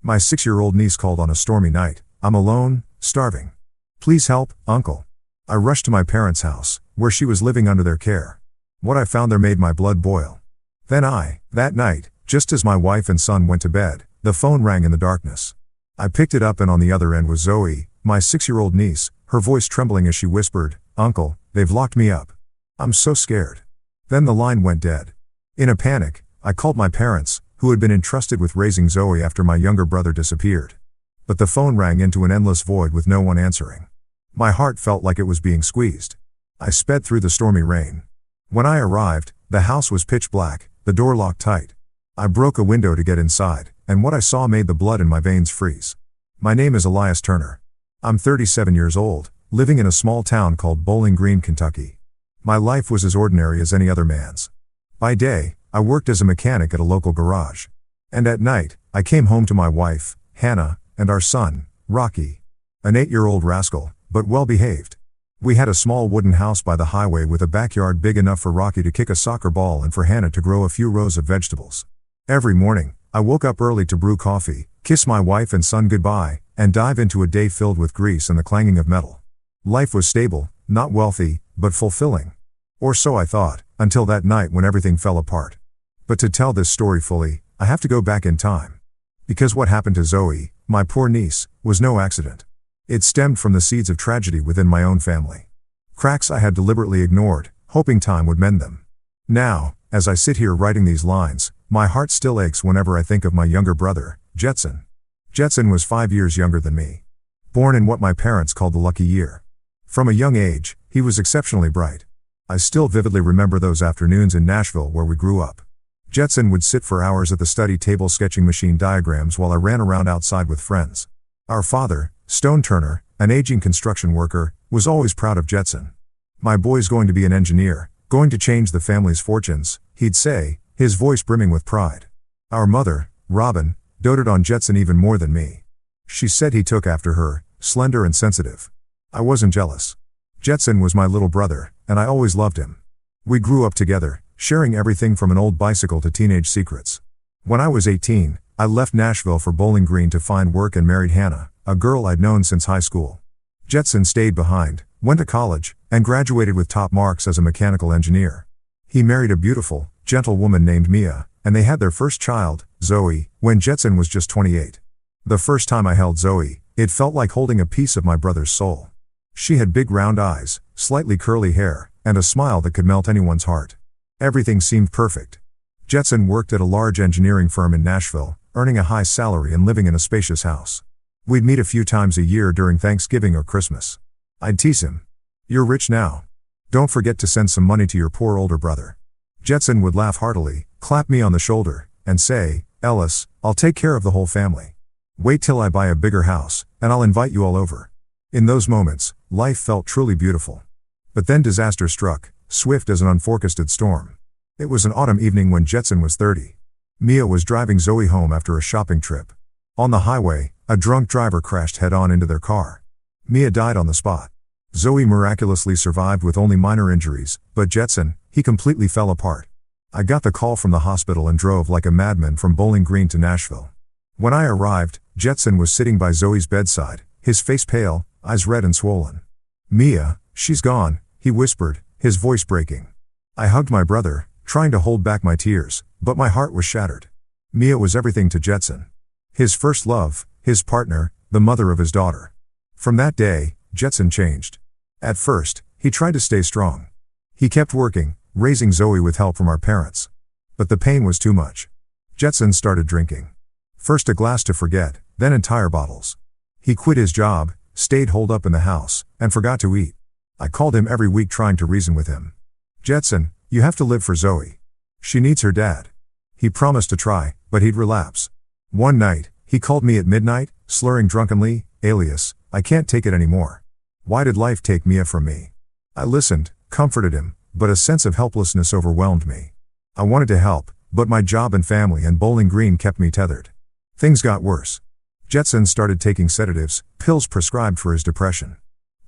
My 6-year-old niece called on a stormy night. I'm alone, starving. Please help, uncle. I rushed to my parents' house, where she was living under their care. What I found there made my blood boil. Then that night, just as my wife and son went to bed, the phone rang in the darkness. I picked it up and on the other end was Zoe, my 6-year-old niece, her voice trembling as she whispered, "Uncle, they've locked me up. I'm so scared." Then the line went dead. In a panic, I called my parents, who had been entrusted with raising Zoe after my younger brother disappeared. But the phone rang into an endless void with no one answering. My heart felt like it was being squeezed. I sped through the stormy rain. When I arrived, the house was pitch black, the door locked tight. I broke a window to get inside, and what I saw made the blood in my veins freeze. My name is Elias Turner. I'm 37 years old, living in a small town called Bowling Green, Kentucky. My life was as ordinary as any other man's. By day, I worked as a mechanic at a local garage. And at night, I came home to my wife, Hannah, and our son, Rocky. An 8-year-old rascal, but well-behaved. We had a small wooden house by the highway with a backyard big enough for Rocky to kick a soccer ball and for Hannah to grow a few rows of vegetables. Every morning, I woke up early to brew coffee, kiss my wife and son goodbye, and dive into a day filled with grease and the clanging of metal. Life was stable, not wealthy, but fulfilling. Or so I thought, until that night when everything fell apart. But to tell this story fully, I have to go back in time. Because what happened to Zoe, my poor niece, was no accident. It stemmed from the seeds of tragedy within my own family. Cracks I had deliberately ignored, hoping time would mend them. Now, as I sit here writing these lines, my heart still aches whenever I think of my younger brother, Jetson. Jetson was 5 years younger than me. Born in what my parents called the lucky year. From a young age, he was exceptionally bright. I still vividly remember those afternoons in Nashville where we grew up. Jetson would sit for hours at the study table sketching machine diagrams while I ran around outside with friends. Our father, Stone Turner, an aging construction worker, was always proud of Jetson. "My boy's going to be an engineer, going to change the family's fortunes," he'd say, his voice brimming with pride. Our mother, Robin, doted on Jetson even more than me. She said he took after her, slender and sensitive. I wasn't jealous. Jetson was my little brother, and I always loved him. We grew up together, sharing everything from an old bicycle to teenage secrets. When I was 18, I left Nashville for Bowling Green to find work and married Hannah, a girl I'd known since high school. Jetson stayed behind, went to college, and graduated with top marks as a mechanical engineer. He married a beautiful, gentle woman named Mia, and they had their first child, Zoe, when Jetson was just 28. The first time I held Zoe, it felt like holding a piece of my brother's soul. She had big round eyes, slightly curly hair, and a smile that could melt anyone's heart. Everything seemed perfect. Jetson worked at a large engineering firm in Nashville, earning a high salary and living in a spacious house. We'd meet a few times a year during Thanksgiving or Christmas. I'd tease him. "You're rich now. Don't forget to send some money to your poor older brother." Jetson would laugh heartily, clap me on the shoulder, and say, "Ellis, I'll take care of the whole family. Wait till I buy a bigger house, and I'll invite you all over." In those moments, life felt truly beautiful. But then disaster struck, swift as an unforecasted storm. It was an autumn evening when Jetson was 30. Mia was driving Zoe home after a shopping trip. On the highway, a drunk driver crashed head-on into their car. Mia died on the spot. Zoe miraculously survived with only minor injuries, but Jetson, he completely fell apart. I got the call from the hospital and drove like a madman from Bowling Green to Nashville. When I arrived, Jetson was sitting by Zoe's bedside, his face pale, eyes red and swollen. "Mia, she's gone," he whispered, his voice breaking. I hugged my brother, trying to hold back my tears, but my heart was shattered. Mia was everything to Jetson. His first love, his partner, the mother of his daughter. From that day, Jetson changed. At first, he tried to stay strong. He kept working, raising Zoe with help from our parents. But the pain was too much. Jetson started drinking. First a glass to forget, then entire bottles. He quit his job, stayed holed up in the house, and forgot to eat. I called him every week trying to reason with him. "Jetson, you have to live for Zoe. She needs her dad." He promised to try, but he'd relapse. One night, he called me at midnight, slurring drunkenly, "Alias, I can't take it anymore. Why did life take Mia from me?" I listened, comforted him, but a sense of helplessness overwhelmed me. I wanted to help, but my job and family and Bowling Green kept me tethered. Things got worse. Jetson started taking sedatives, pills prescribed for his depression.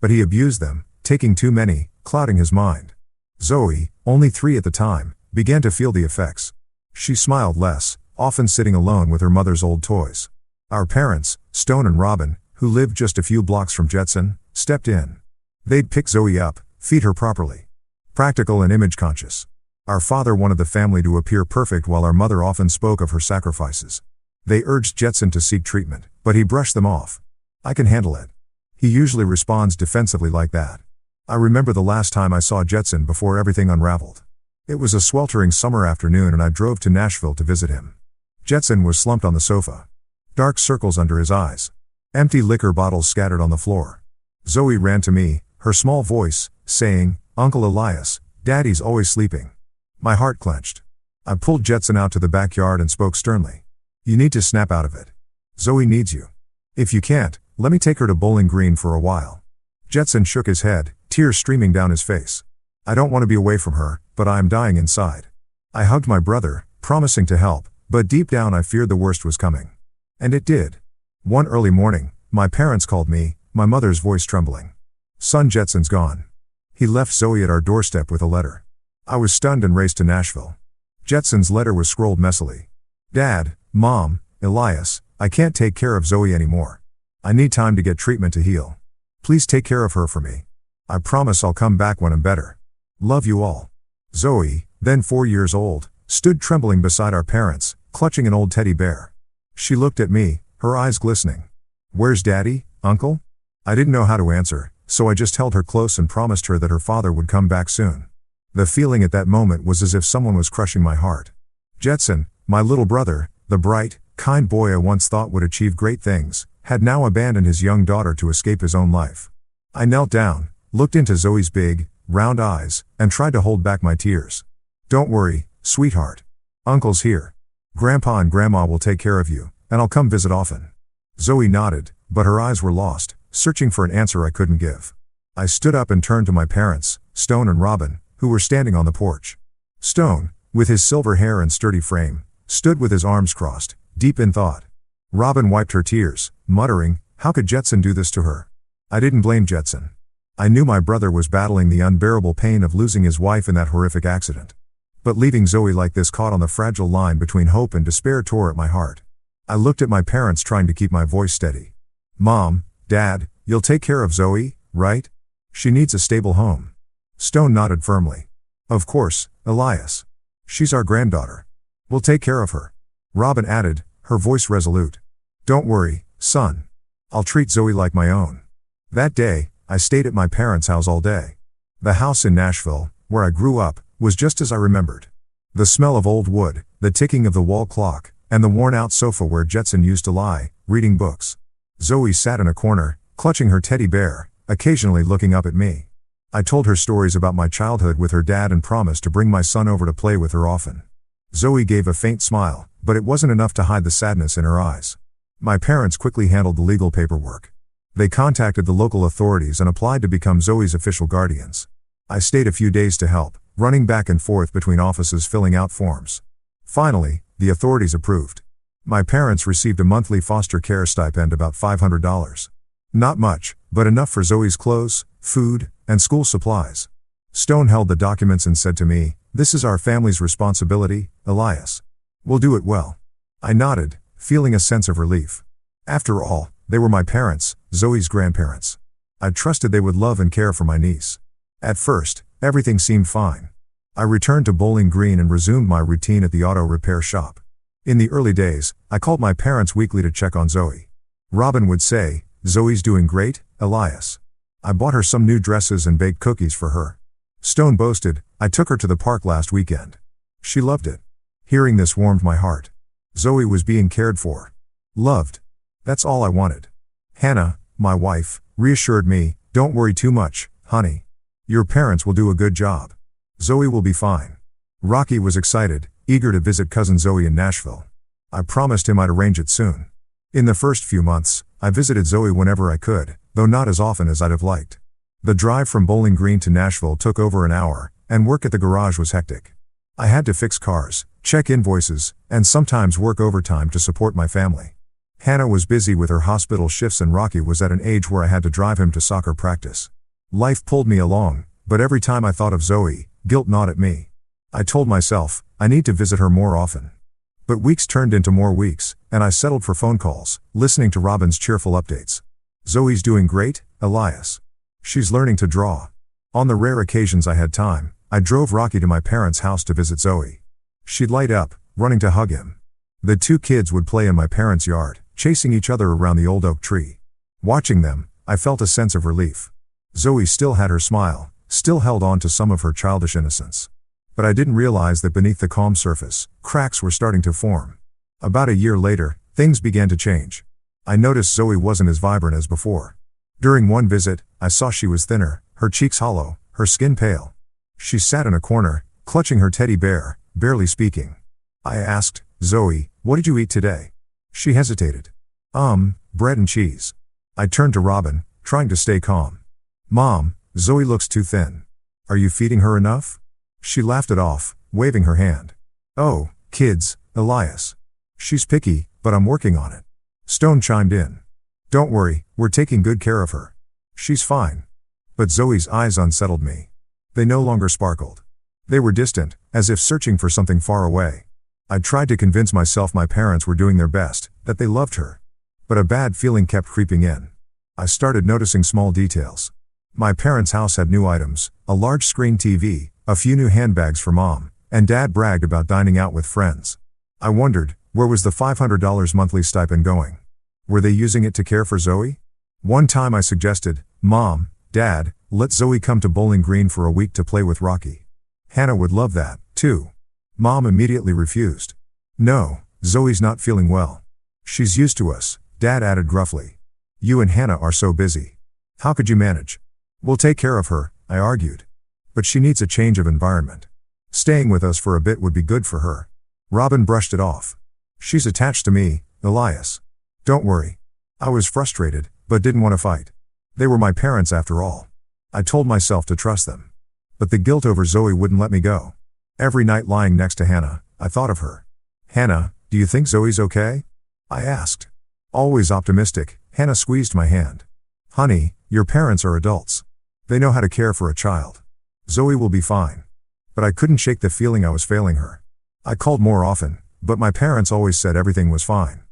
But he abused them, taking too many, clouding his mind. Zoe, only 3 at the time, began to feel the effects. She smiled less, often sitting alone with her mother's old toys. Our parents, Stone and Robin, who lived just a few blocks from Jetson, stepped in. They'd pick Zoe up, feed her properly. Practical and image conscious. Our father wanted the family to appear perfect while our mother often spoke of her sacrifices. They urged Jetson to seek treatment, but he brushed them off. I can handle it. He usually responds defensively like that. I remember the last time I saw Jetson before everything unraveled. It was a sweltering summer afternoon and I drove to Nashville to visit him. Jetson was slumped on the sofa. Dark circles under his eyes. Empty liquor bottles scattered on the floor. Zoe ran to me, her small voice, saying, "Uncle Elias, Daddy's always sleeping." My heart clenched. I pulled Jetson out to the backyard and spoke sternly. "You need to snap out of it. Zoe needs you. If you can't, let me take her to Bowling Green for a while." Jetson shook his head, tears streaming down his face. "I don't want to be away from her, but I am dying inside." I hugged my brother, promising to help, but deep down I feared the worst was coming. And it did. One early morning, my parents called me, my mother's voice trembling. "Son, Jetson's gone. He left Zoe at our doorstep with a letter." I was stunned and raced to Nashville. Jetson's letter was scrolled messily. "Dad, Mom, Elias, I can't take care of Zoe anymore. I need time to get treatment to heal. Please take care of her for me. I promise I'll come back when I'm better. Love you all." Zoe, then 4 years old, stood trembling beside our parents, clutching an old teddy bear. She looked at me, her eyes glistening. "Where's Daddy, Uncle?" I didn't know how to answer, so I just held her close and promised her that her father would come back soon. The feeling at that moment was as if someone was crushing my heart. Jetson, my little brother, the bright, kind boy I once thought would achieve great things, had now abandoned his young daughter to escape his own life. I knelt down, looked into Zoe's big, round eyes, and tried to hold back my tears. "Don't worry, sweetheart. Uncle's here. Grandpa and Grandma will take care of you, and I'll come visit often." Zoe nodded, but her eyes were lost, searching for an answer I couldn't give. I stood up and turned to my parents, Stone and Robin, who were standing on the porch. Stone, with his silver hair and sturdy frame, stood with his arms crossed, deep in thought. Robin wiped her tears, muttering, "How could Jetson do this to her?" I didn't blame Jetson. I knew my brother was battling the unbearable pain of losing his wife in that horrific accident. But leaving Zoe like this caught on the fragile line between hope and despair tore at my heart. I looked at my parents trying to keep my voice steady. "Mom, Dad, you'll take care of Zoe, right? She needs a stable home." Stone nodded firmly. "Of course, Elias. She's our granddaughter. We'll take care of her." Robin added, her voice resolute. "Don't worry, son. I'll treat Zoe like my own." That day, I stayed at my parents' house all day. The house in Nashville, where I grew up, was just as I remembered. The smell of old wood, the ticking of the wall clock, and the worn-out sofa where Jetson used to lie, reading books. Zoe sat in a corner, clutching her teddy bear, occasionally looking up at me. I told her stories about my childhood with her dad and promised to bring my son over to play with her often. Zoe gave a faint smile, but it wasn't enough to hide the sadness in her eyes. My parents quickly handled the legal paperwork. They contacted the local authorities and applied to become Zoe's official guardians. I stayed a few days to help, running back and forth between offices filling out forms. Finally, the authorities approved. My parents received a monthly foster care stipend, about $500. Not much, but enough for Zoe's clothes, food, and school supplies. Stone held the documents and said to me, "This is our family's responsibility, Elias. We'll do it well." I nodded, feeling a sense of relief. After all, they were my parents, Zoe's grandparents. I trusted they would love and care for my niece. At first, everything seemed fine. I returned to Bowling Green and resumed my routine at the auto repair shop. In the early days, I called my parents weekly to check on Zoe. Robin would say, "Zoe's doing great, Elias. I bought her some new dresses and baked cookies for her." Stone boasted, "I took her to the park last weekend. She loved it." Hearing this warmed my heart. Zoe was being cared for. Loved. That's all I wanted. Hannah, my wife, reassured me, "Don't worry too much, honey. Your parents will do a good job. Zoe will be fine." Rocky was excited, eager to visit cousin Zoe in Nashville. I promised him I'd arrange it soon. In the first few months, I visited Zoe whenever I could, though not as often as I'd have liked. The drive from Bowling Green to Nashville took over an hour, and work at the garage was hectic. I had to fix cars, check invoices, and sometimes work overtime to support my family. Hannah was busy with her hospital shifts and Rocky was at an age where I had to drive him to soccer practice. Life pulled me along, but every time I thought of Zoe, guilt gnawed at me. I told myself, I need to visit her more often. But weeks turned into more weeks, and I settled for phone calls, listening to Robin's cheerful updates. Zoe's doing great, Elias. She's learning to draw. On the rare occasions I had time, I drove Rocky to my parents' house to visit Zoe. She'd light up, running to hug him. The two kids would play in my parents' yard, chasing each other around the old oak tree. Watching them, I felt a sense of relief. Zoe still had her smile, still held on to some of her childish innocence. But I didn't realize that beneath the calm surface, cracks were starting to form. About a year later, things began to change. I noticed Zoe wasn't as vibrant as before. During one visit, I saw she was thinner, her cheeks hollow, her skin pale. She sat in a corner, clutching her teddy bear, barely speaking. I asked, "Zoe, what did you eat today?" She hesitated. Bread and cheese." I turned to Robin, trying to stay calm. "Mom, Zoe looks too thin. Are you feeding her enough?" She laughed it off, waving her hand. "Oh, kids, Elias. She's picky, but I'm working on it." Stone chimed in. "Don't worry, we're taking good care of her. She's fine." But Zoe's eyes unsettled me. They no longer sparkled. They were distant, as if searching for something far away. I tried to convince myself my parents were doing their best, that they loved her. But a bad feeling kept creeping in. I started noticing small details. My parents' house had new items, a large screen TV, a few new handbags for Mom, and Dad bragged about dining out with friends. I wondered, where was the $500 monthly stipend going? Were they using it to care for Zoe? One time I suggested, "Mom, Dad, let Zoe come to Bowling Green for a week to play with Rocky. Hannah would love that, too." Mom immediately refused. "No, Zoe's not feeling well." "She's used to us," Dad added gruffly. "You and Hannah are so busy. How could you manage?" "We'll take care of her," I argued. "But she needs a change of environment. Staying with us for a bit would be good for her." Robin brushed it off. "She's attached to me, Elias. Don't worry." I was frustrated, but didn't want to fight. They were my parents after all. I told myself to trust them. But the guilt over Zoe wouldn't let me go. Every night lying next to Hannah, I thought of her. "Hannah, do you think Zoe's okay?" I asked. Always optimistic, Hannah squeezed my hand. "Honey, your parents are adults. They know how to care for a child. Zoe will be fine." But I couldn't shake the feeling I was failing her. I called more often, but my parents always said everything was fine.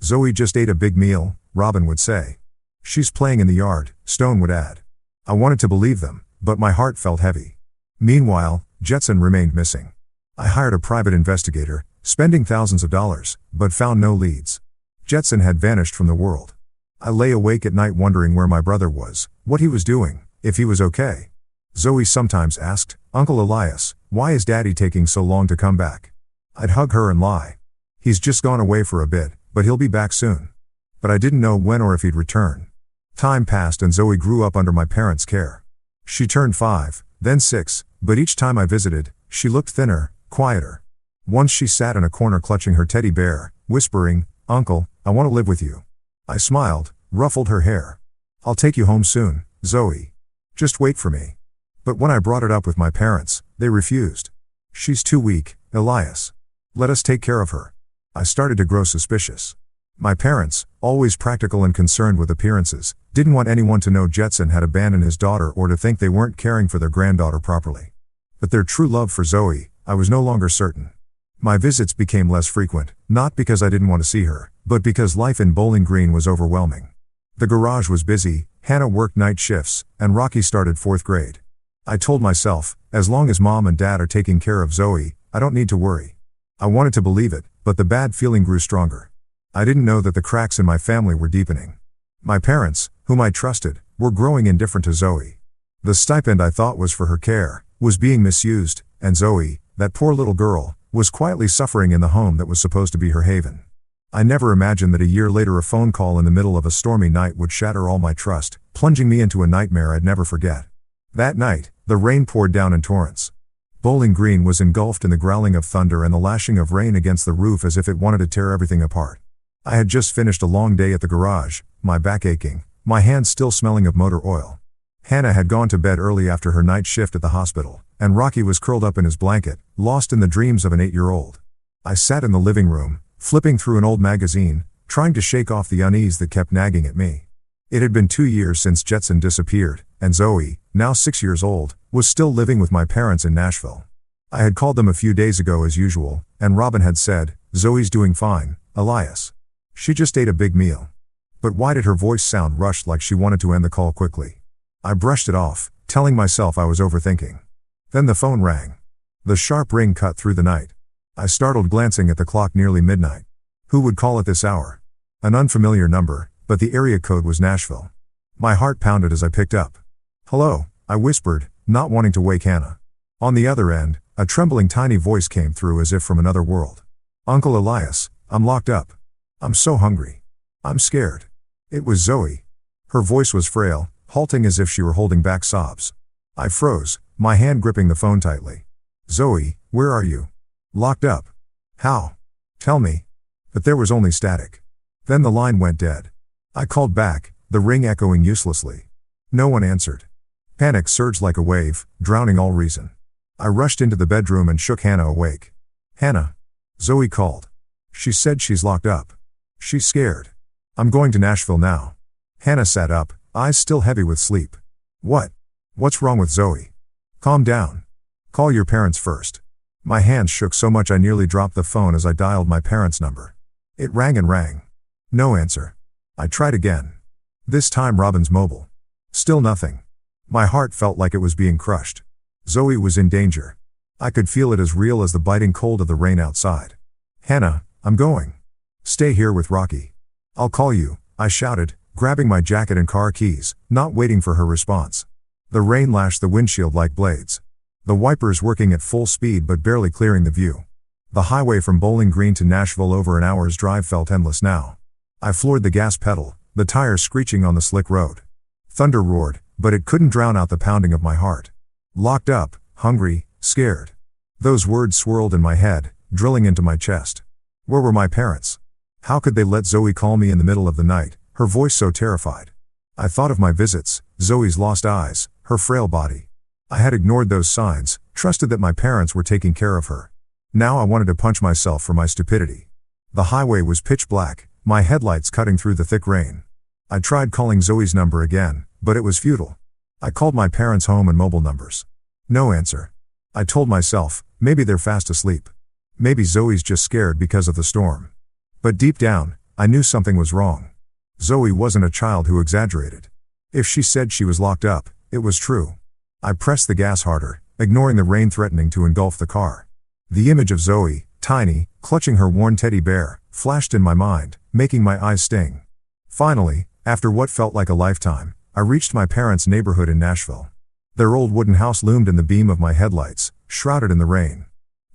"Zoe just ate a big meal," Robin would say. "She's playing in the yard," Stone would add. I wanted to believe them, but my heart felt heavy. Meanwhile, Jetson remained missing. I hired a private investigator, spending thousands of dollars, but found no leads. Jetson had vanished from the world. I lay awake at night wondering where my brother was, what he was doing, if he was okay. Zoe sometimes asked, "Uncle Elias, why is Daddy taking so long to come back?" I'd hug her and lie. "He's just gone away for a bit, but he'll be back soon." But I didn't know when or if he'd return. Time passed and Zoe grew up under my parents' care. She turned 5, then 6, but each time I visited, she looked thinner, quieter. Once she sat in a corner clutching her teddy bear, whispering, "Uncle, I want to live with you." I smiled, ruffled her hair. "I'll take you home soon, Zoe. Just wait for me." But when I brought it up with my parents, they refused. "She's too weak, Elias. Let us take care of her." I started to grow suspicious. My parents, always practical and concerned with appearances, didn't want anyone to know Jetson had abandoned his daughter or to think they weren't caring for their granddaughter properly. But their true love for Zoe, I was no longer certain. My visits became less frequent, not because I didn't want to see her, but because life in Bowling Green was overwhelming. The garage was busy, Hannah worked night shifts, and Rocky started 4th grade. I told myself, as long as Mom and Dad are taking care of Zoe, I don't need to worry. I wanted to believe it, but the bad feeling grew stronger. I didn't know that the cracks in my family were deepening. My parents, whom I trusted, were growing indifferent to Zoe. The stipend I thought was for her care, was being misused, and Zoe, that poor little girl, was quietly suffering in the home that was supposed to be her haven. I never imagined that a year later a phone call in the middle of a stormy night would shatter all my trust, plunging me into a nightmare I'd never forget. That night, the rain poured down in torrents. Bowling Green was engulfed in the growling of thunder and the lashing of rain against the roof as if it wanted to tear everything apart. I had just finished a long day at the garage, my back aching, my hands still smelling of motor oil. Hannah had gone to bed early after her night shift at the hospital, and Rocky was curled up in his blanket, lost in the dreams of an 8-year-old. I sat in the living room, flipping through an old magazine, trying to shake off the unease that kept nagging at me. It had been 2 years since Jetson disappeared, and Zoe, now 6 years old, was still living with my parents in Nashville. I had called them a few days ago as usual, and Robin had said, Zoe's doing fine, Elias. She just ate a big meal. But why did her voice sound rushed, like she wanted to end the call quickly? I brushed it off, telling myself I was overthinking. Then the phone rang. The sharp ring cut through the night. I startled, glancing at the clock, nearly midnight. Who would call at this hour? An unfamiliar number, but the area code was Nashville. My heart pounded as I picked up. "Hello," I whispered, not wanting to wake Hannah. On the other end, a trembling tiny voice came through as if from another world. "Uncle Elias, I'm locked up. I'm so hungry. I'm scared." It was Zoe. Her voice was frail, halting as if she were holding back sobs. I froze, my hand gripping the phone tightly. "Zoe, where are you?" "Locked up." "How?" "Tell me." But there was only static. Then the line went dead. I called back, the ring echoing uselessly. No one answered. Panic surged like a wave, drowning all reason. I rushed into the bedroom and shook Hannah awake. "Hannah." Zoe called. "She said she's locked up. She's scared. I'm going to Nashville now." Hannah sat up, eyes still heavy with sleep. What's wrong with Zoe?" "Calm down. Call your parents first." My hands shook so much I nearly dropped the phone as I dialed my parents' number. It rang and rang. No answer. I tried again. This time Robin's mobile. Still nothing. My heart felt like it was being crushed. Zoe was in danger. I could feel it as real as the biting cold of the rain outside. "Hannah, I'm going. Stay here with Rocky. I'll call you," I shouted, grabbing my jacket and car keys, not waiting for her response. The rain lashed the windshield like blades. The wipers working at full speed but barely clearing the view. The highway from Bowling Green to Nashville, over an hour's drive, felt endless now. I floored the gas pedal, the tires screeching on the slick road. Thunder roared, but it couldn't drown out the pounding of my heart. Locked up, hungry, scared. Those words swirled in my head, drilling into my chest. Where were my parents? How could they let Zoe call me in the middle of the night, her voice so terrified? I thought of my visits, Zoe's lost eyes, her frail body. I had ignored those signs, trusted that my parents were taking care of her. Now I wanted to punch myself for my stupidity. The highway was pitch black, my headlights cutting through the thick rain. I tried calling Zoe's number again, but it was futile. I called my parents' home and mobile numbers. No answer. I told myself, maybe they're fast asleep. Maybe Zoe's just scared because of the storm. But deep down, I knew something was wrong. Zoe wasn't a child who exaggerated. If she said she was locked up, it was true. I pressed the gas harder, ignoring the rain threatening to engulf the car. The image of Zoe, tiny, clutching her worn teddy bear, flashed in my mind, making my eyes sting. Finally, after what felt like a lifetime, I reached my parents' neighborhood in Nashville. Their old wooden house loomed in the beam of my headlights, shrouded in the rain.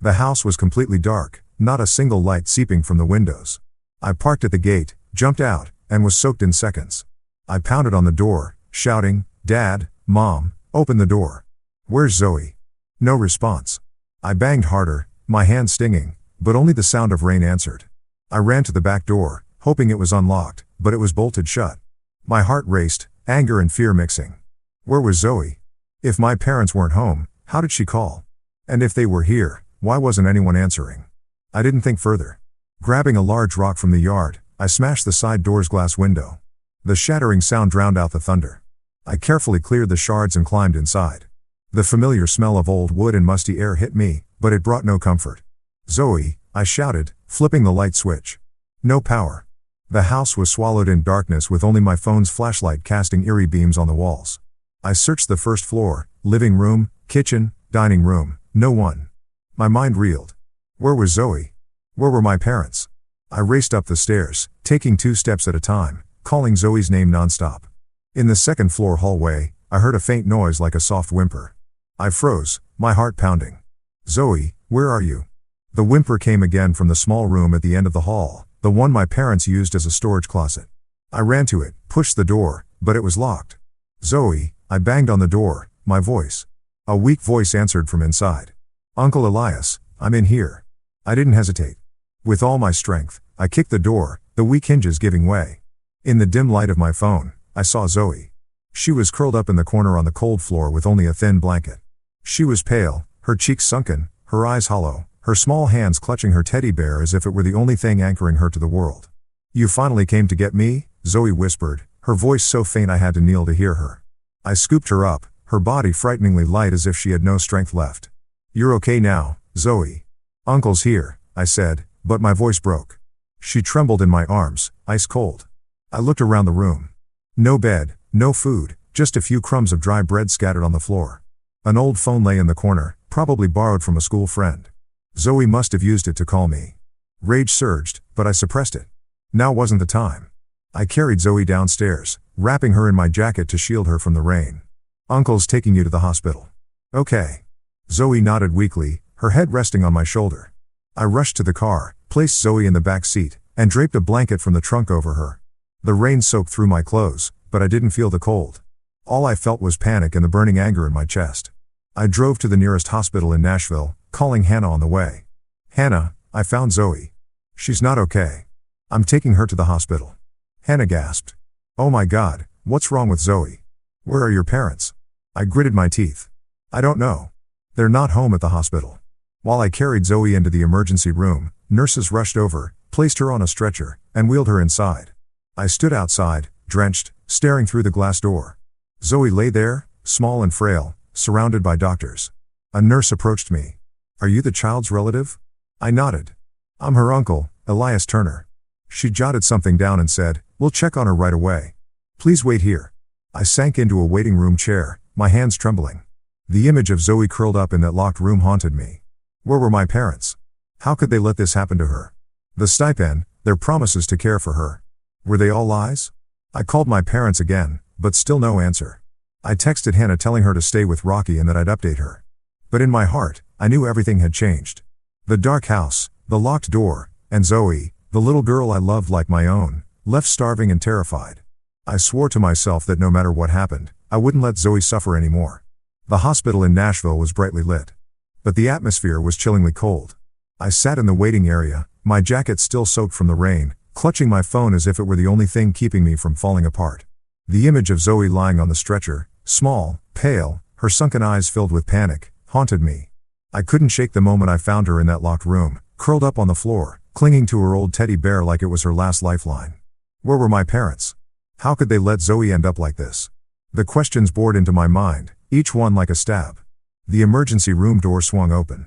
The house was completely dark, not a single light seeping from the windows. I parked at the gate, jumped out, and was soaked in seconds. I pounded on the door, shouting, "Dad, Mom, open the door. Where's Zoe?" No response. I banged harder, my hand stinging, but only the sound of rain answered. I ran to the back door, hoping it was unlocked, but it was bolted shut. My heart raced, anger and fear mixing. Where was Zoe? If my parents weren't home, how did she call? And if they were here, why wasn't anyone answering? I didn't think further. Grabbing a large rock from the yard, I smashed the side door's glass window. The shattering sound drowned out the thunder. I carefully cleared the shards and climbed inside. The familiar smell of old wood and musty air hit me, but it brought no comfort. "Zoe," I shouted, flipping the light switch. No power. The house was swallowed in darkness, with only my phone's flashlight casting eerie beams on the walls. I searched the first floor, living room, kitchen, dining room, no one. My mind reeled. Where was Zoe? Where were my parents? I raced up the stairs, taking 2 steps at a time, calling Zoe's name nonstop. In the second floor hallway, I heard a faint noise like a soft whimper. I froze, my heart pounding. "Zoe, where are you?" The whimper came again from the small room at the end of the hall, the one my parents used as a storage closet. I ran to it, pushed the door, but it was locked. "Zoe," I banged on the door, my voice. A weak voice answered from inside. "Uncle Elias, I'm in here." I didn't hesitate. With all my strength, I kicked the door, the weak hinges giving way. In the dim light of my phone, I saw Zoe. She was curled up in the corner on the cold floor with only a thin blanket. She was pale, her cheeks sunken, her eyes hollow, her small hands clutching her teddy bear as if it were the only thing anchoring her to the world. "You finally came to get me?" Zoe whispered, her voice so faint I had to kneel to hear her. I scooped her up, her body frighteningly light as if she had no strength left. "You're okay now, Zoe." "Uncle's here," I said, But my voice broke. She trembled in my arms, ice cold. I looked around the room. No bed, no food, just a few crumbs of dry bread scattered on the floor. An old phone lay in the corner, probably borrowed from a school friend. Zoe must have used it to call me. Rage surged, but I suppressed it. Now wasn't the time. I carried Zoe downstairs, wrapping her in my jacket to shield her from the rain. "Uncle's taking you to the hospital." "Okay." Zoe nodded weakly, her head resting on my shoulder. I rushed to the car, placed Zoe in the back seat, and draped a blanket from the trunk over her. The rain soaked through my clothes, but I didn't feel the cold. All I felt was panic and the burning anger in my chest. I drove to the nearest hospital in Nashville, calling Hannah on the way. "Hannah, I found Zoe. She's not okay. I'm taking her to the hospital." Hannah gasped. "Oh my God, what's wrong with Zoe? Where are your parents?" I gritted my teeth. "I don't know. They're not home at the hospital." While I carried Zoe into the emergency room, nurses rushed over, placed her on a stretcher, and wheeled her inside. I stood outside, drenched, staring through the glass door. Zoe lay there, small and frail, surrounded by doctors. A nurse approached me. "Are you the child's relative?" I nodded. "I'm her uncle, Elias Turner." She jotted something down and said, "We'll check on her right away. Please wait here." I sank into a waiting room chair, my hands trembling. The image of Zoe curled up in that locked room haunted me. Where were my parents? How could they let this happen to her? The stipend, their promises to care for her. Were they all lies? I called my parents again, but still no answer. I texted Hannah telling her to stay with Rocky and that I'd update her. But in my heart, I knew everything had changed. The dark house, the locked door, and Zoe, the little girl I loved like my own, left starving and terrified. I swore to myself that no matter what happened, I wouldn't let Zoe suffer anymore. The hospital in Nashville was brightly lit. But the atmosphere was chillingly cold. I sat in the waiting area, my jacket still soaked from the rain, clutching my phone as if it were the only thing keeping me from falling apart. The image of Zoe lying on the stretcher, small, pale, her sunken eyes filled with panic, haunted me. I couldn't shake the moment I found her in that locked room, curled up on the floor, clinging to her old teddy bear like it was her last lifeline. Where were my parents? How could they let Zoe end up like this? The questions bored into my mind, each one like a stab. The emergency room door swung open.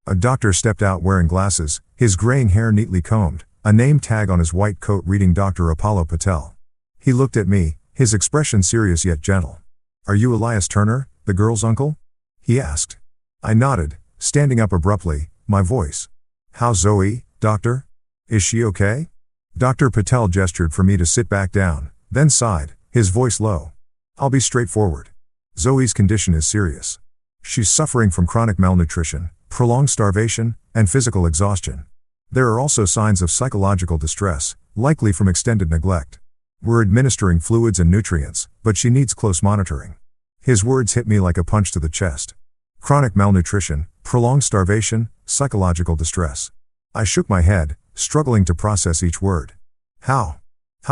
A doctor stepped out wearing glasses, his graying hair neatly combed, a name tag on his white coat reading Dr. Apollo Patel. He looked at me, his expression serious yet gentle. "Are you Elias Turner, the girl's uncle?" he asked. I nodded, standing up abruptly, my voice. "How's Zoe, doctor? Is she okay?" Dr. Patel gestured for me to sit back down, then sighed, his voice low. "I'll be straightforward. Zoe's condition is serious. She's suffering from chronic malnutrition, prolonged starvation, and physical exhaustion. There are also signs of psychological distress, likely from extended neglect. We're administering fluids and nutrients, but she needs close monitoring." His words hit me like a punch to the chest. Chronic malnutrition, prolonged starvation, psychological distress. I shook my head, struggling to process each word. How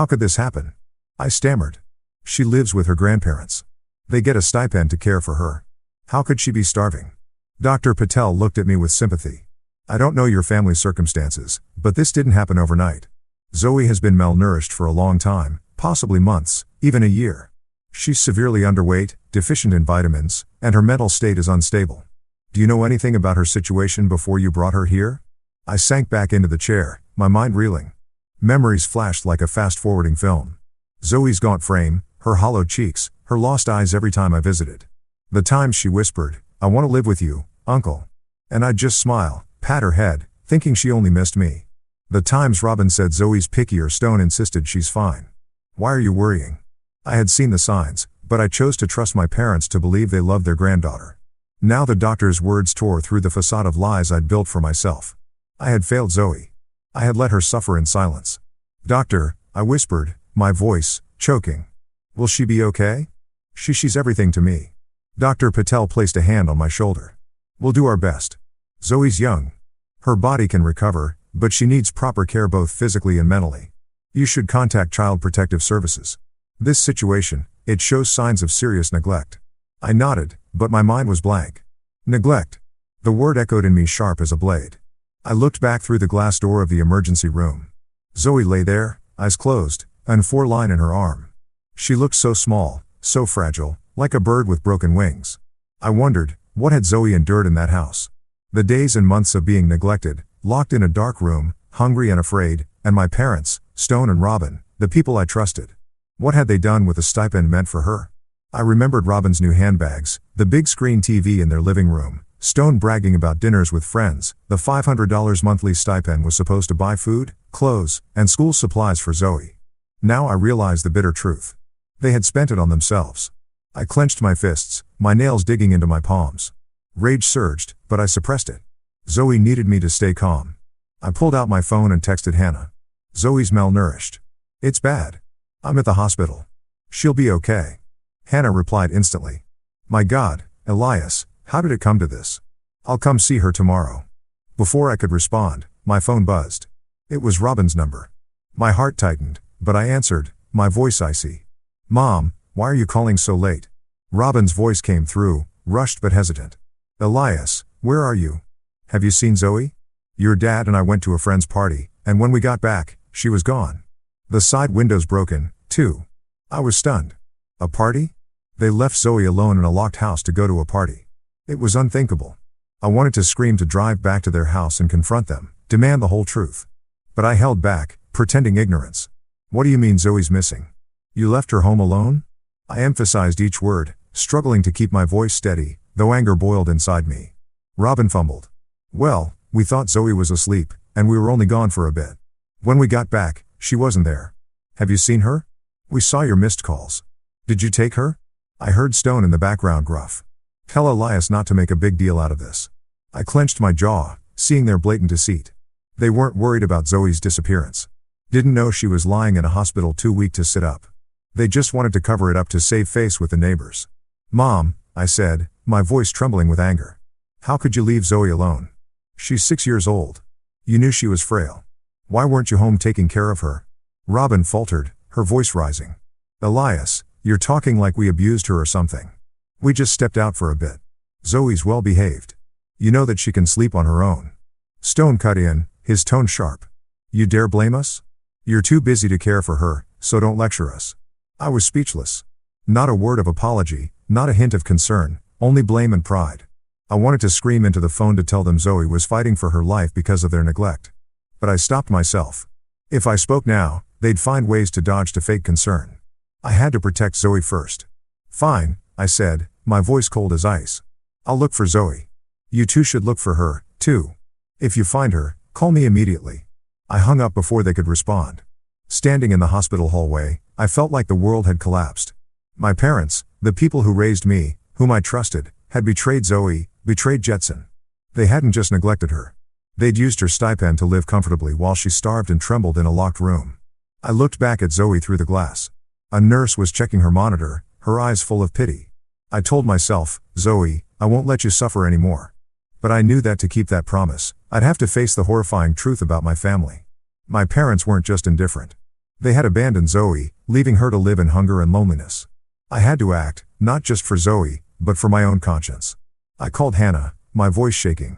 could this happen?" I stammered. "She lives with her grandparents. They get a stipend to care for her. How could she be starving?" Dr. Patel looked at me with sympathy. "I don't know your family's circumstances, but this didn't happen overnight. Zoe has been malnourished for a long time, possibly months, even a year. She's severely underweight, deficient in vitamins, and her mental state is unstable. Do you know anything about her situation before you brought her here?" I sank back into the chair, my mind reeling. Memories flashed like a fast-forwarding film. Zoe's gaunt frame, her hollow cheeks, her lost eyes every time I visited. The times she whispered, "I want to live with you, uncle." And I'd just smile, pat her head, thinking she only missed me. The times Robin said Zoe's picky or Stone insisted she's fine. "Why are you worrying?" I had seen the signs, but I chose to trust my parents to believe they loved their granddaughter. Now the doctor's words tore through the facade of lies I'd built for myself. I had failed Zoe. I had let her suffer in silence. "Doctor," I whispered, my voice choking. "Will she be okay? She's everything to me." Dr. Patel placed a hand on my shoulder. "We'll do our best. Zoe's young. Her body can recover, but she needs proper care both physically and mentally. You should contact Child Protective Services. This situation, it shows signs of serious neglect." I nodded, but my mind was blank. Neglect. The word echoed in me sharp as a blade. I looked back through the glass door of the emergency room. Zoe lay there, eyes closed, an four-line in her arm. She looked so small, so fragile, like a bird with broken wings. I wondered, what had Zoe endured in that house? The days and months of being neglected, locked in a dark room, hungry and afraid, and my parents, Stone and Robin, the people I trusted. What had they done with the stipend meant for her? I remembered Robin's new handbags, the big screen TV in their living room, Stone bragging about dinners with friends. The $500 monthly stipend was supposed to buy food, clothes, and school supplies for Zoe. Now I realized the bitter truth. They had spent it on themselves. I clenched my fists, my nails digging into my palms. Rage surged, but I suppressed it. Zoe needed me to stay calm. I pulled out my phone and texted Hannah. Zoe's malnourished. It's bad. I'm at the hospital. She'll be okay. Hannah replied instantly. My God, Elias, how did it come to this? I'll come see her tomorrow. Before I could respond, my phone buzzed. It was Robin's number. My heart tightened, but I answered, my voice icy. Mom, why are you calling so late? Robin's voice came through, rushed but hesitant. Elias, where are you? Have you seen Zoe? Your dad and I went to a friend's party, and when we got back, she was gone. The side window's broken, too. I was stunned. A party? They left Zoe alone in a locked house to go to a party. It was unthinkable. I wanted to scream, to drive back to their house and confront them, demand the whole truth. But I held back, pretending ignorance. What do you mean Zoe's missing? You left her home alone? I emphasized each word, struggling to keep my voice steady, though anger boiled inside me. Robin fumbled. Well, we thought Zoe was asleep, and we were only gone for a bit. When we got back, she wasn't there. Have you seen her? We saw your missed calls. Did you take her? I heard Stone in the background gruff. Tell Elias not to make a big deal out of this. I clenched my jaw, seeing their blatant deceit. They weren't worried about Zoe's disappearance. Didn't know she was lying in a hospital too weak to sit up. They just wanted to cover it up to save face with the neighbors. Mom, I said, my voice trembling with anger. How could you leave Zoe alone? She's 6 years old. You knew she was frail. Why weren't you home taking care of her? Robin faltered, her voice rising. Elias, you're talking like we abused her or something. We just stepped out for a bit. Zoe's well behaved. You know that she can sleep on her own. Stone cut in, his tone sharp. You dare blame us? You're too busy to care for her, so don't lecture us. I was speechless. Not a word of apology, not a hint of concern, only blame and pride. I wanted to scream into the phone to tell them Zoe was fighting for her life because of their neglect. But I stopped myself. If I spoke now, they'd find ways to dodge to fake concern. I had to protect Zoe first. Fine, I said, my voice cold as ice. I'll look for Zoe. You two should look for her, too. If you find her, call me immediately. I hung up before they could respond. Standing in the hospital hallway, I felt like the world had collapsed. My parents, the people who raised me, whom I trusted, had betrayed Zoe, betrayed Jetson. They hadn't just neglected her. They'd used her stipend to live comfortably while she starved and trembled in a locked room. I looked back at Zoe through the glass. A nurse was checking her monitor, her eyes full of pity. I told myself, Zoe, I won't let you suffer anymore. But I knew that to keep that promise, I'd have to face the horrifying truth about my family. My parents weren't just indifferent. They had abandoned Zoe, leaving her to live in hunger and loneliness. I had to act, not just for Zoe, but for my own conscience. I called Hannah, my voice shaking.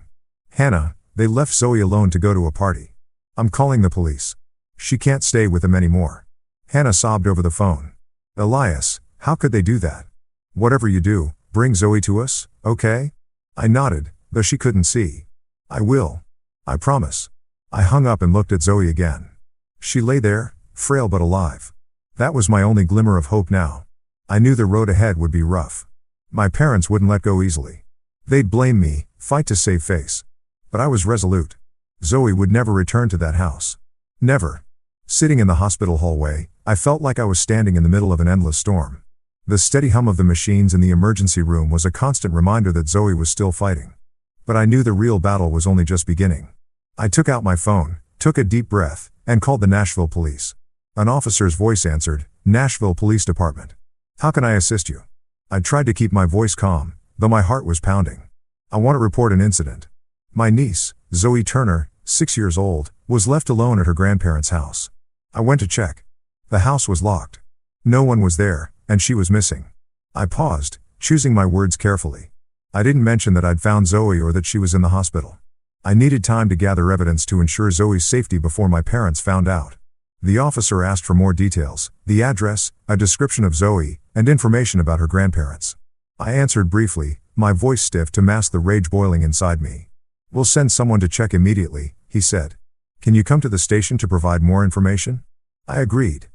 Hannah, they left Zoe alone to go to a party. I'm calling the police. She can't stay with them anymore. Hannah sobbed over the phone. Elias, how could they do that? Whatever you do, bring Zoe to us, okay? I nodded, though she couldn't see. I will. I promise. I hung up and looked at Zoe again. She lay there, frail but alive. That was my only glimmer of hope now. I knew the road ahead would be rough. My parents wouldn't let go easily. They'd blame me, fight to save face. But I was resolute. Zoe would never return to that house. Never. Sitting in the hospital hallway, I felt like I was standing in the middle of an endless storm. The steady hum of the machines in the emergency room was a constant reminder that Zoe was still fighting. But I knew the real battle was only just beginning. I took out my phone, took a deep breath, and called the Nashville police. An officer's voice answered, Nashville Police Department. How can I assist you? I tried to keep my voice calm, though my heart was pounding. I want to report an incident. My niece, Zoe Turner, 6 years old, was left alone at her grandparents' house. I went to check. The house was locked. No one was there, and she was missing. I paused, choosing my words carefully. I didn't mention that I'd found Zoe or that she was in the hospital. I needed time to gather evidence to ensure Zoe's safety before my parents found out. The officer asked for more details, the address, a description of Zoe, and information about her grandparents. I answered briefly, my voice stiff to mask the rage boiling inside me. We'll send someone to check immediately, he said. Can you come to the station to provide more information? I agreed.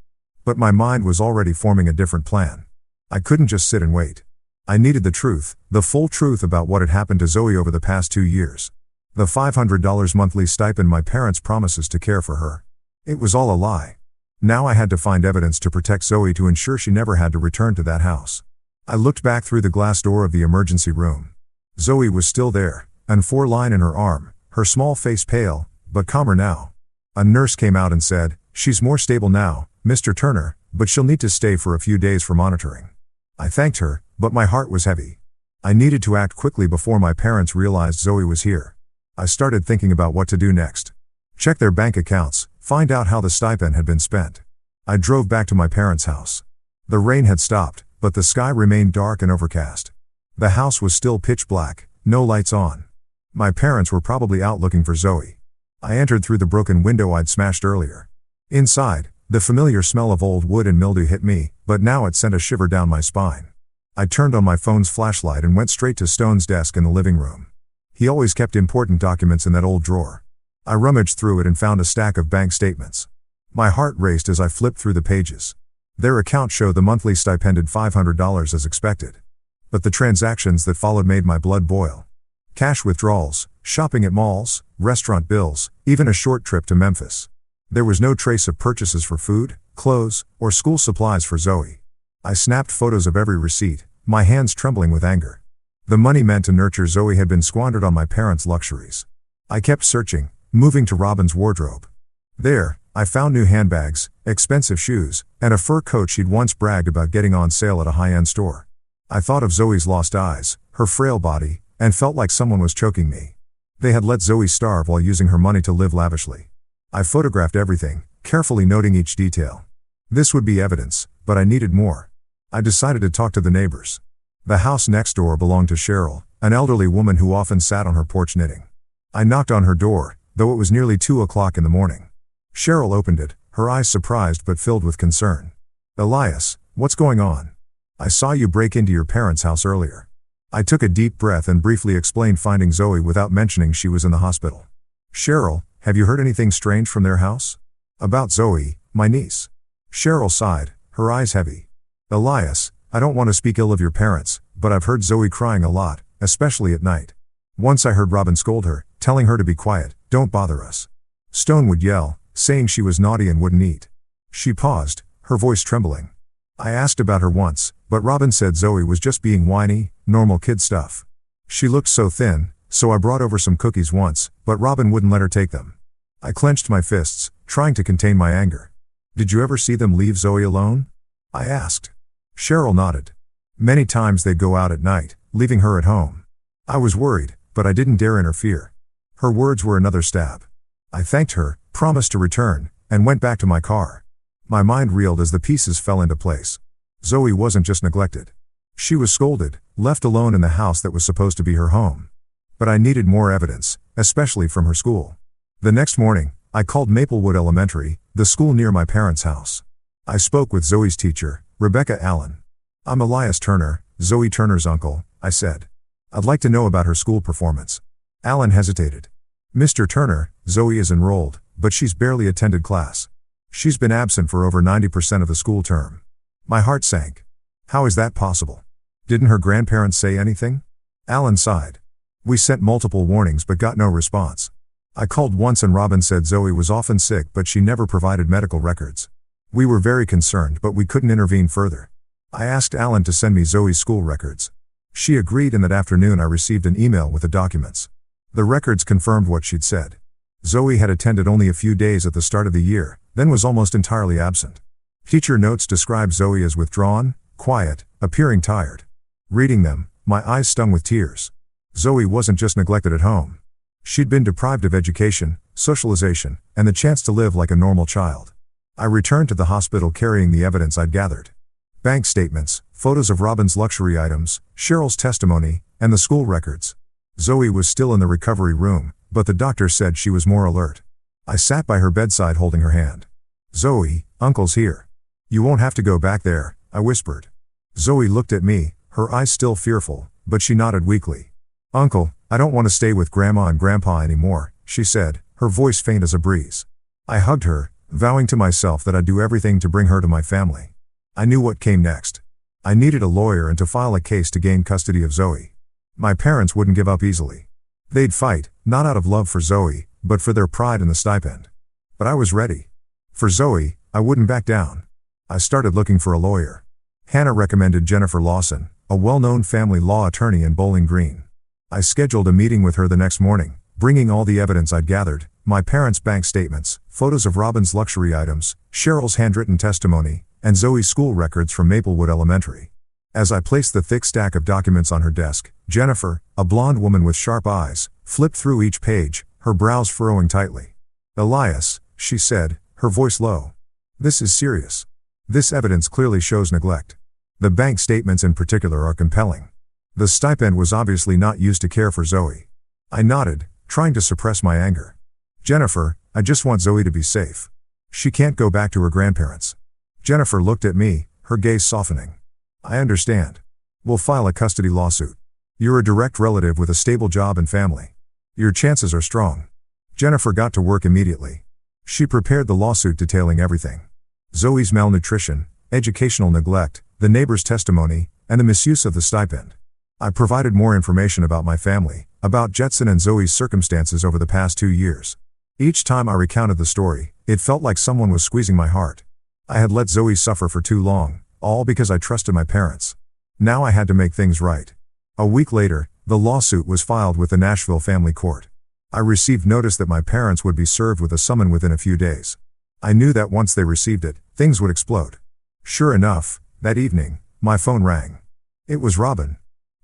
But my mind was already forming a different plan. I couldn't just sit and wait. I needed the truth, the full truth about what had happened to Zoe over the past 2 years. The $500 monthly stipend, my parents' promises to care for her. It was all a lie. Now I had to find evidence to protect Zoe, to ensure she never had to return to that house. I looked back through the glass door of the emergency room. Zoe was still there, an A4 line in her arm, her small face pale, but calmer now. A nurse came out and said, "She's more stable now, Mr. Turner, but she'll need to stay for a few days for monitoring." I thanked her, but my heart was heavy. I needed to act quickly before my parents realized Zoe was here. I started thinking about what to do next. Check their bank accounts, find out how the stipend had been spent. I drove back to my parents' house. The rain had stopped, but the sky remained dark and overcast. The house was still pitch black, no lights on. My parents were probably out looking for Zoe. I entered through the broken window I'd smashed earlier. Inside, the familiar smell of old wood and mildew hit me, but now it sent a shiver down my spine. I turned on my phone's flashlight and went straight to Stone's desk in the living room. He always kept important documents in that old drawer. I rummaged through it and found a stack of bank statements. My heart raced as I flipped through the pages. Their account showed the monthly stipended $500 as expected. But the transactions that followed made my blood boil. Cash withdrawals, shopping at malls, restaurant bills, even a short trip to Memphis. There was no trace of purchases for food, clothes, or school supplies for Zoe. I snapped photos of every receipt, my hands trembling with anger. The money meant to nurture Zoe had been squandered on my parents' luxuries. I kept searching, moving to Robin's wardrobe. There, I found new handbags, expensive shoes, and a fur coat she'd once bragged about getting on sale at a high-end store. I thought of Zoe's lost eyes, her frail body, and felt like someone was choking me. They had let Zoe starve while using her money to live lavishly. I photographed everything, carefully noting each detail. This would be evidence, but I needed more. I decided to talk to the neighbors. The house next door belonged to Cheryl, an elderly woman who often sat on her porch knitting. I knocked on her door, though it was nearly 2 o'clock in the morning. Cheryl opened it, her eyes surprised but filled with concern. "Elias, what's going on? I saw you break into your parents' house earlier." I took a deep breath and briefly explained finding Zoe without mentioning she was in the hospital. "Cheryl, have you heard anything strange from their house?" "About Zoe, my niece." Cheryl sighed, her eyes heavy. "Elias, I don't want to speak ill of your parents, but I've heard Zoe crying a lot, especially at night. Once I heard Robin scold her, telling her to be quiet, 'Don't bother us.' Stone would yell, saying she was naughty and wouldn't eat." She paused, her voice trembling. "I asked about her once, but Robin said Zoe was just being whiny, normal kid stuff. She looked so thin, so I brought over some cookies once, but Robin wouldn't let her take them." I clenched my fists, trying to contain my anger. "Did you ever see them leave Zoe alone?" I asked. Cheryl nodded. "Many times they'd go out at night, leaving her at home. I was worried, but I didn't dare interfere." Her words were another stab. I thanked her, promised to return, and went back to my car. My mind reeled as the pieces fell into place. Zoe wasn't just neglected. She was scolded, left alone in the house that was supposed to be her home. But I needed more evidence, especially from her school. The next morning, I called Maplewood Elementary, the school near my parents' house. I spoke with Zoe's teacher, Rebecca Allen. "I'm Elias Turner, Zoe Turner's uncle," I said. "I'd like to know about her school performance." Allen hesitated. "Mr. Turner, Zoe is enrolled, but she's barely attended class. She's been absent for over 90% of the school term." My heart sank. "How is that possible? Didn't her grandparents say anything?" Allen sighed. "We sent multiple warnings but got no response. I called once and Robin said Zoe was often sick but she never provided medical records. We were very concerned but we couldn't intervene further." I asked Allen to send me Zoe's school records. She agreed, and that afternoon I received an email with the documents. The records confirmed what she'd said. Zoe had attended only a few days at the start of the year, then was almost entirely absent. Teacher notes described Zoe as withdrawn, quiet, appearing tired. Reading them, my eyes stung with tears. Zoe wasn't just neglected at home. She'd been deprived of education, socialization, and the chance to live like a normal child. I returned to the hospital carrying the evidence I'd gathered. Bank statements, photos of Robin's luxury items, Cheryl's testimony, and the school records. Zoe was still in the recovery room, but the doctor said she was more alert. I sat by her bedside holding her hand. "Zoe, Uncle's here. You won't have to go back there," I whispered. Zoe looked at me, her eyes still fearful, but she nodded weakly. "Uncle, I don't want to stay with Grandma and Grandpa anymore," she said, her voice faint as a breeze. I hugged her, vowing to myself that I'd do everything to bring her to my family. I knew what came next. I needed a lawyer and to file a case to gain custody of Zoe. My parents wouldn't give up easily. They'd fight, not out of love for Zoe, but for their pride in the stipend. But I was ready. For Zoe, I wouldn't back down. I started looking for a lawyer. Hannah recommended Jennifer Lawson, a well-known family law attorney in Bowling Green. I scheduled a meeting with her the next morning, bringing all the evidence I'd gathered, my parents' bank statements, photos of Robin's luxury items, Cheryl's handwritten testimony, and Zoe's school records from Maplewood Elementary. As I placed the thick stack of documents on her desk, Jennifer, a blonde woman with sharp eyes, flipped through each page, her brows furrowing tightly. "Elias," she said, her voice low. "This is serious. This evidence clearly shows neglect. The bank statements in particular are compelling. The stipend was obviously not used to care for Zoe." I nodded, trying to suppress my anger. "Jennifer, I just want Zoe to be safe. She can't go back to her grandparents." Jennifer looked at me, her gaze softening. "I understand. We'll file a custody lawsuit. You're a direct relative with a stable job and family. Your chances are strong." Jennifer got to work immediately. She prepared the lawsuit detailing everything. Zoe's malnutrition, educational neglect, the neighbor's testimony, and the misuse of the stipend. I provided more information about my family, about Jetson and Zoe's circumstances over the past 2 years. Each time I recounted the story, it felt like someone was squeezing my heart. I had let Zoe suffer for too long, all because I trusted my parents. Now I had to make things right. A week later, the lawsuit was filed with the Nashville Family Court. I received notice that my parents would be served with a summons within a few days. I knew that once they received it, things would explode. Sure enough, that evening, my phone rang. It was Robin.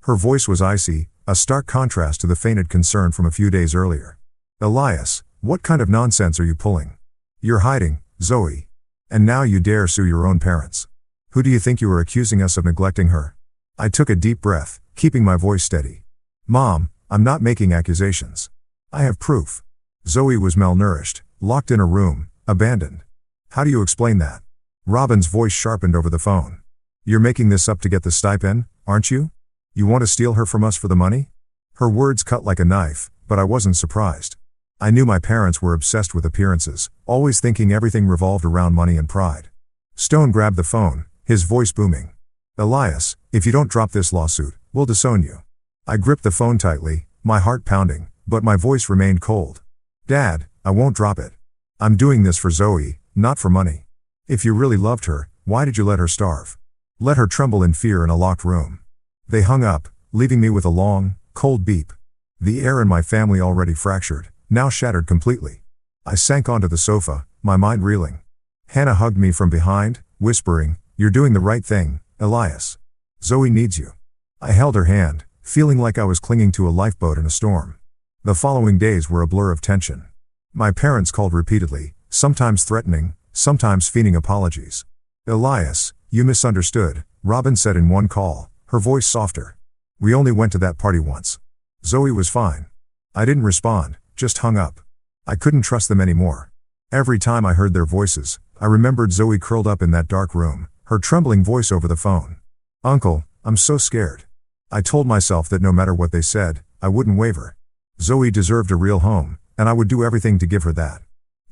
Her voice was icy, a stark contrast to the feigned concern from a few days earlier. "Elias, what kind of nonsense are you pulling? You're hiding, Zoe. And now you dare sue your own parents. Who do you think you are accusing us of neglecting her?" I took a deep breath, keeping my voice steady. "Mom, I'm not making accusations. I have proof. Zoe was malnourished, locked in a room, abandoned. How do you explain that?" Robin's voice sharpened over the phone. "You're making this up to get the stipend, aren't you? You want to steal her from us for the money?" Her words cut like a knife, but I wasn't surprised. I knew my parents were obsessed with appearances, always thinking everything revolved around money and pride. Stone grabbed the phone, his voice booming. "Elias, if you don't drop this lawsuit, we'll disown you." I gripped the phone tightly, my heart pounding, but my voice remained cold. "Dad, I won't drop it. I'm doing this for Zoe, not for money. If you really loved her, why did you let her starve? Let her tremble in fear in a locked room." They hung up, leaving me with a long, cold beep. The air in my family, already fractured, now shattered completely. I sank onto the sofa, my mind reeling. Hannah hugged me from behind, whispering, "You're doing the right thing, Elias. Zoe needs you." I held her hand, feeling like I was clinging to a lifeboat in a storm. The following days were a blur of tension. My parents called repeatedly, sometimes threatening, sometimes feigning apologies. "Elias, you misunderstood," Robin said in one call, her voice softer. "We only went to that party once. Zoe was fine." I didn't respond, just hung up. I couldn't trust them anymore. Every time I heard their voices, I remembered Zoe curled up in that dark room, her trembling voice over the phone. "Uncle, I'm so scared." I told myself that no matter what they said, I wouldn't waver. Zoe deserved a real home, and I would do everything to give her that.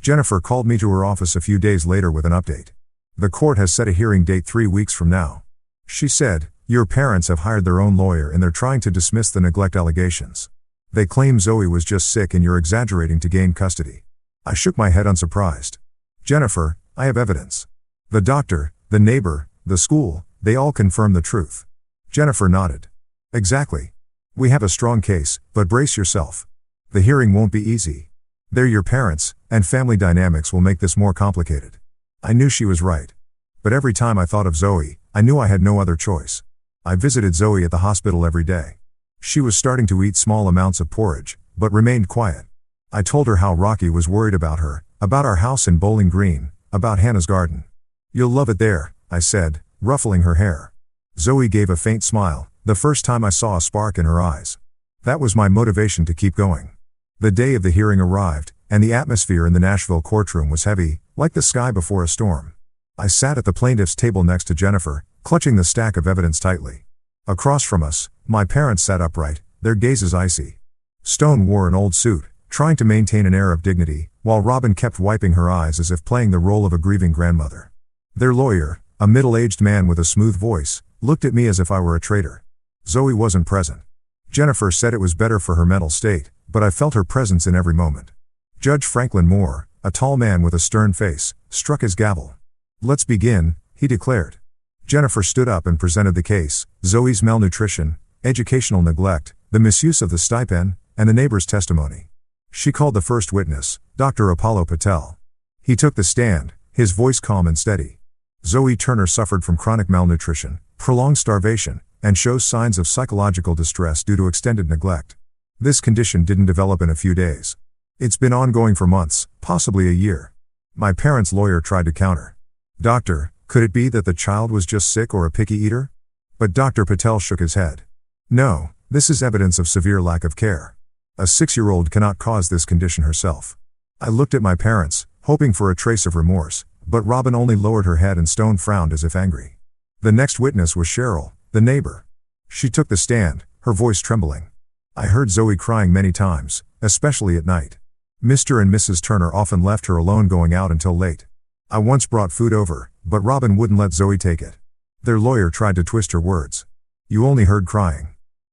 Jennifer called me to her office a few days later with an update. "The court has set a hearing date 3 weeks from now." She said, "Your parents have hired their own lawyer and they're trying to dismiss the neglect allegations. They claim Zoe was just sick and you're exaggerating to gain custody." I shook my head unsurprised. "Jennifer, I have evidence. The doctor, the neighbor, the school, they all confirm the truth." Jennifer nodded. "Exactly. We have a strong case, but brace yourself. The hearing won't be easy. They're your parents, and family dynamics will make this more complicated." I knew she was right. But every time I thought of Zoe, I knew I had no other choice. I visited Zoe at the hospital every day. She was starting to eat small amounts of porridge, but remained quiet. I told her how Rocky was worried about her, about our house in Bowling Green, about Hannah's garden. "You'll love it there," I said, ruffling her hair. Zoe gave a faint smile, the first time I saw a spark in her eyes. That was my motivation to keep going. The day of the hearing arrived, and the atmosphere in the Nashville courtroom was heavy, like the sky before a storm. I sat at the plaintiff's table next to Jennifer, clutching the stack of evidence tightly. Across from us, my parents sat upright, their gazes icy. Stone wore an old suit, trying to maintain an air of dignity, while Robin kept wiping her eyes as if playing the role of a grieving grandmother. Their lawyer, a middle-aged man with a smooth voice, looked at me as if I were a traitor. Zoe wasn't present. Jennifer said it was better for her mental state, but I felt her presence in every moment. Judge Franklin Moore, a tall man with a stern face, struck his gavel. "Let's begin," he declared. Jennifer stood up and presented the case: Zoe's malnutrition, educational neglect, the misuse of the stipend, and the neighbor's testimony. She called the first witness, Dr. Apollo Patel. He took the stand, his voice calm and steady. Zoe Turner suffered from chronic malnutrition, prolonged starvation, and shows signs of psychological distress due to extended neglect. This condition didn't develop in a few days. It's been ongoing for months, possibly a year. My parents' lawyer tried to counter. "Doctor, could it be that the child was just sick or a picky eater?" But Dr. Patel shook his head. "No, this is evidence of severe lack of care. A 6-year-old cannot cause this condition herself." I looked at my parents, hoping for a trace of remorse, but Robin only lowered her head and Stone frowned as if angry. The next witness was Cheryl, the neighbor. She took the stand, her voice trembling. "I heard Zoe crying many times, especially at night. Mr. and Mrs. Turner often left her alone going out until late. I once brought food over, but Robin wouldn't let Zoe take it." Their lawyer tried to twist her words. "You only heard crying.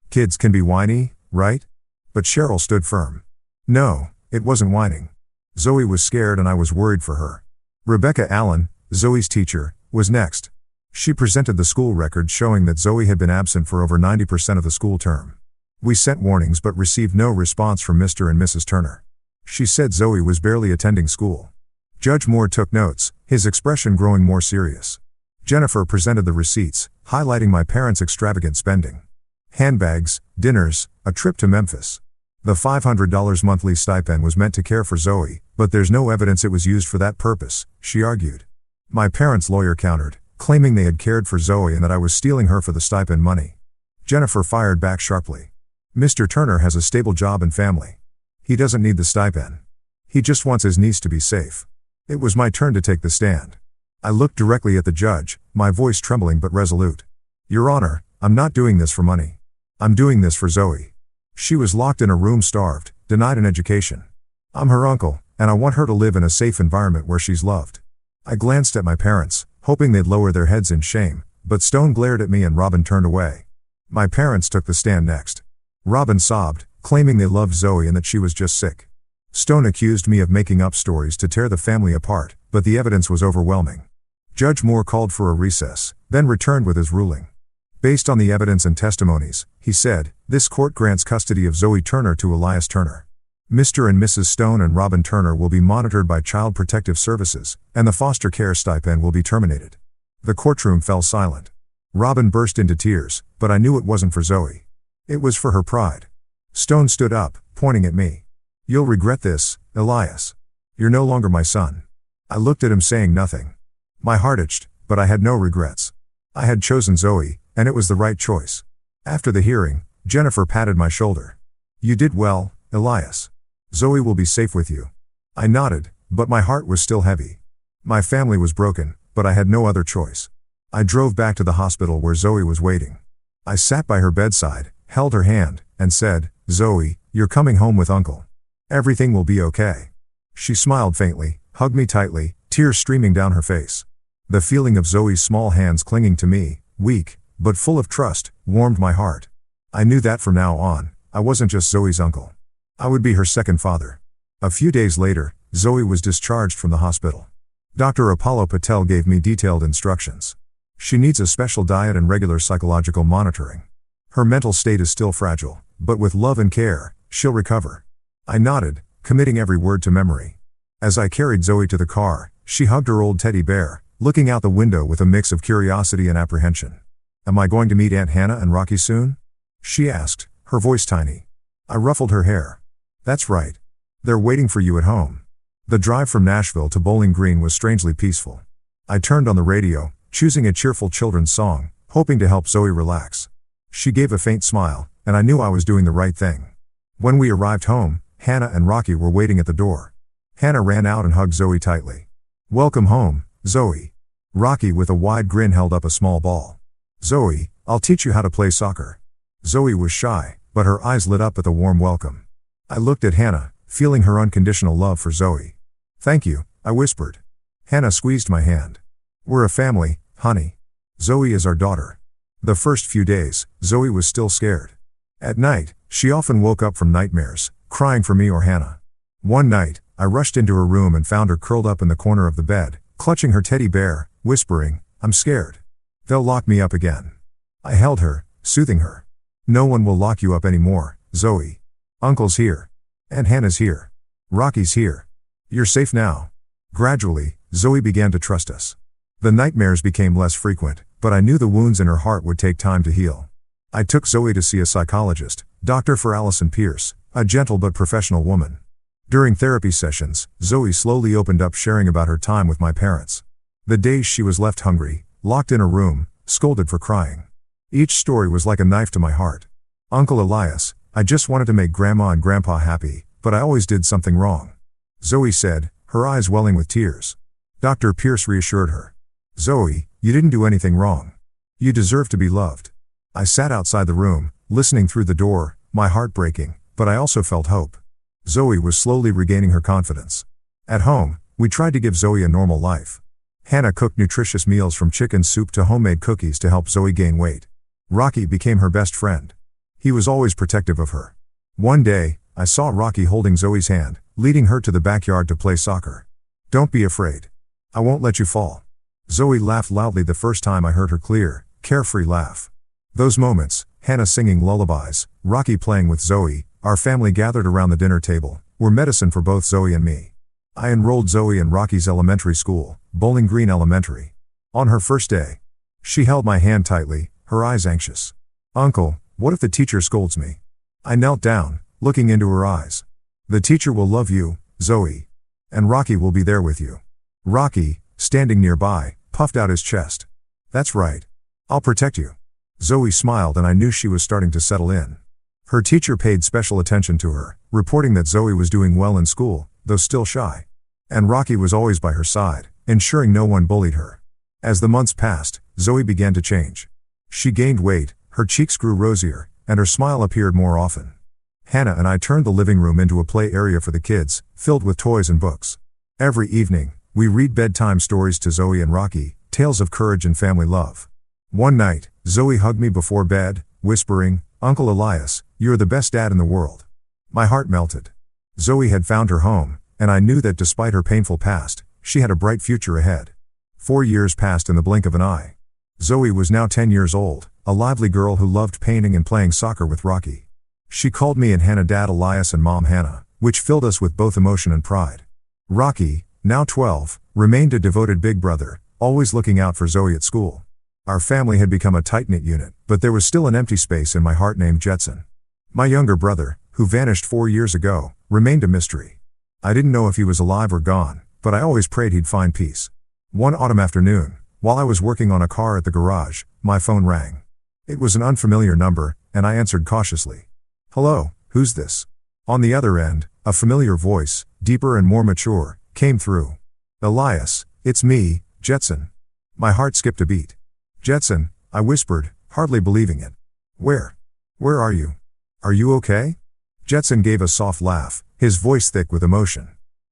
Kids can be whiny, right?" But Cheryl stood firm. "No, it wasn't whining. Zoe was scared and I was worried for her." Rebecca Allen, Zoe's teacher, was next. She presented the school record showing that Zoe had been absent for over 90% of the school term. "We sent warnings but received no response from Mr. and Mrs. Turner. She said Zoe was barely attending school." Judge Moore took notes, his expression growing more serious. Jennifer presented the receipts, highlighting my parents' extravagant spending. Handbags, dinners, a trip to Memphis. The $500 monthly stipend was meant to care for Zoe, but there's no evidence it was used for that purpose, she argued. My parents' lawyer countered, claiming they had cared for Zoe and that I was stealing her for the stipend money. Jennifer fired back sharply. "Mr. Turner has a stable job and family. He doesn't need the stipend. He just wants his niece to be safe." It was my turn to take the stand. I looked directly at the judge, my voice trembling but resolute. "Your Honor, I'm not doing this for money. I'm doing this for Zoe. She was locked in a room, starved, denied an education. I'm her uncle, and I want her to live in a safe environment where she's loved." I glanced at my parents, hoping they'd lower their heads in shame, but Stone glared at me and Robin turned away. My parents took the stand next. Robin sobbed, claiming they loved Zoe and that she was just sick. Stone accused me of making up stories to tear the family apart, but the evidence was overwhelming. Judge Moore called for a recess, then returned with his ruling. "Based on the evidence and testimonies," he said, "this court grants custody of Zoe Turner to Elias Turner. Mr. and Mrs. Stone and Robin Turner will be monitored by Child Protective Services, and the foster care stipend will be terminated." The courtroom fell silent. Robin burst into tears, but I knew it wasn't for Zoe. It was for her pride. Stone stood up, pointing at me. "You'll regret this, Elias. You're no longer my son." I looked at him saying nothing. My heart itched, but I had no regrets. I had chosen Zoe, and it was the right choice. After the hearing, Jennifer patted my shoulder. "You did well, Elias. Zoe will be safe with you." I nodded, but my heart was still heavy. My family was broken, but I had no other choice. I drove back to the hospital where Zoe was waiting. I sat by her bedside, held her hand, and said, "Zoe, you're coming home with Uncle. Everything will be okay." She smiled faintly, hugged me tightly, tears streaming down her face. The feeling of Zoe's small hands clinging to me, weak, but full of trust, warmed my heart. I knew that from now on, I wasn't just Zoe's uncle. I would be her second father. A few days later, Zoe was discharged from the hospital. Dr. Apollo Patel gave me detailed instructions. She needs a special diet and regular psychological monitoring. Her mental state is still fragile, but with love and care, she'll recover. I nodded, committing every word to memory. As I carried Zoe to the car, she hugged her old teddy bear, looking out the window with a mix of curiosity and apprehension. "Am I going to meet Aunt Hannah and Rocky soon?" she asked, her voice tiny. I ruffled her hair. "That's right. They're waiting for you at home." The drive from Nashville to Bowling Green was strangely peaceful. I turned on the radio, choosing a cheerful children's song, hoping to help Zoe relax. She gave a faint smile, and I knew I was doing the right thing. When we arrived home, Hannah and Rocky were waiting at the door. Hannah ran out and hugged Zoe tightly. "Welcome home, Zoe." Rocky with a wide grin held up a small ball. "Zoe, I'll teach you how to play soccer." Zoe was shy, but her eyes lit up at the warm welcome. I looked at Hannah, feeling her unconditional love for Zoe. "Thank you," I whispered. Hannah squeezed my hand. "We're a family, honey. Zoe is our daughter." The first few days, Zoe was still scared. At night, she often woke up from nightmares, crying for me or Hannah. One night, I rushed into her room and found her curled up in the corner of the bed, clutching her teddy bear, whispering, "I'm scared. They'll lock me up again." I held her, soothing her. "No one will lock you up anymore, Zoe. Uncle's here. Aunt Hannah's here. Rocky's here. You're safe now." Gradually, Zoe began to trust us. The nightmares became less frequent, but I knew the wounds in her heart would take time to heal. I took Zoe to see a psychologist, Dr. Allison Pierce, a gentle but professional woman. During therapy sessions, Zoe slowly opened up, sharing about her time with my parents. The days she was left hungry, locked in a room, scolded for crying. Each story was like a knife to my heart. "Uncle Elias, I just wanted to make Grandma and Grandpa happy, but I always did something wrong," Zoe said, her eyes welling with tears. Dr. Pierce reassured her. "Zoe, you didn't do anything wrong. You deserve to be loved." I sat outside the room, listening through the door, my heart breaking, but I also felt hope. Zoe was slowly regaining her confidence. At home, we tried to give Zoe a normal life. Hannah cooked nutritious meals from chicken soup to homemade cookies to help Zoe gain weight. Rocky became her best friend. He was always protective of her. One day, I saw Rocky holding Zoe's hand, leading her to the backyard to play soccer. "Don't be afraid. I won't let you fall." Zoe laughed loudly the first time I heard her clear, carefree laugh. Those moments, Hannah singing lullabies, Rocky playing with Zoe, our family gathered around the dinner table, were medicine for both Zoe and me. I enrolled Zoe in Rocky's elementary school, Bowling Green Elementary. On her first day, she held my hand tightly, her eyes anxious. "Uncle, what if the teacher scolds me?" I knelt down, looking into her eyes. "The teacher will love you, Zoe. And Rocky will be there with you." Rocky, standing nearby, puffed out his chest. "That's right. I'll protect you." Zoe smiled and I knew she was starting to settle in. Her teacher paid special attention to her, reporting that Zoe was doing well in school, though still shy. And Rocky was always by her side, ensuring no one bullied her. As the months passed, Zoe began to change. She gained weight, her cheeks grew rosier, and her smile appeared more often. Hannah and I turned the living room into a play area for the kids, filled with toys and books. Every evening, we read bedtime stories to Zoe and Rocky, tales of courage and family love. One night, Zoe hugged me before bed, whispering, "Uncle Elias, you're the best dad in the world." My heart melted. Zoe had found her home, and I knew that despite her painful past, she had a bright future ahead. 4 years passed in the blink of an eye. Zoe was now 10 years old, a lively girl who loved painting and playing soccer with Rocky. She called me and Hannah Dad Elias and Mom Hannah, which filled us with both emotion and pride. Rocky, now 12, remained a devoted big brother, always looking out for Zoe at school. Our family had become a tight-knit unit, but there was still an empty space in my heart named Jetson. My younger brother, who vanished 4 years ago, remained a mystery. I didn't know if he was alive or gone, but I always prayed he'd find peace. One autumn afternoon, while I was working on a car at the garage, my phone rang. It was an unfamiliar number, and I answered cautiously. "Hello, who's this?" On the other end, a familiar voice, deeper and more mature, came through. "Elias, it's me, Jetson." My heart skipped a beat. "Jetson," I whispered, hardly believing it. Where are you? Are you okay?" Jetson gave a soft laugh, his voice thick with emotion.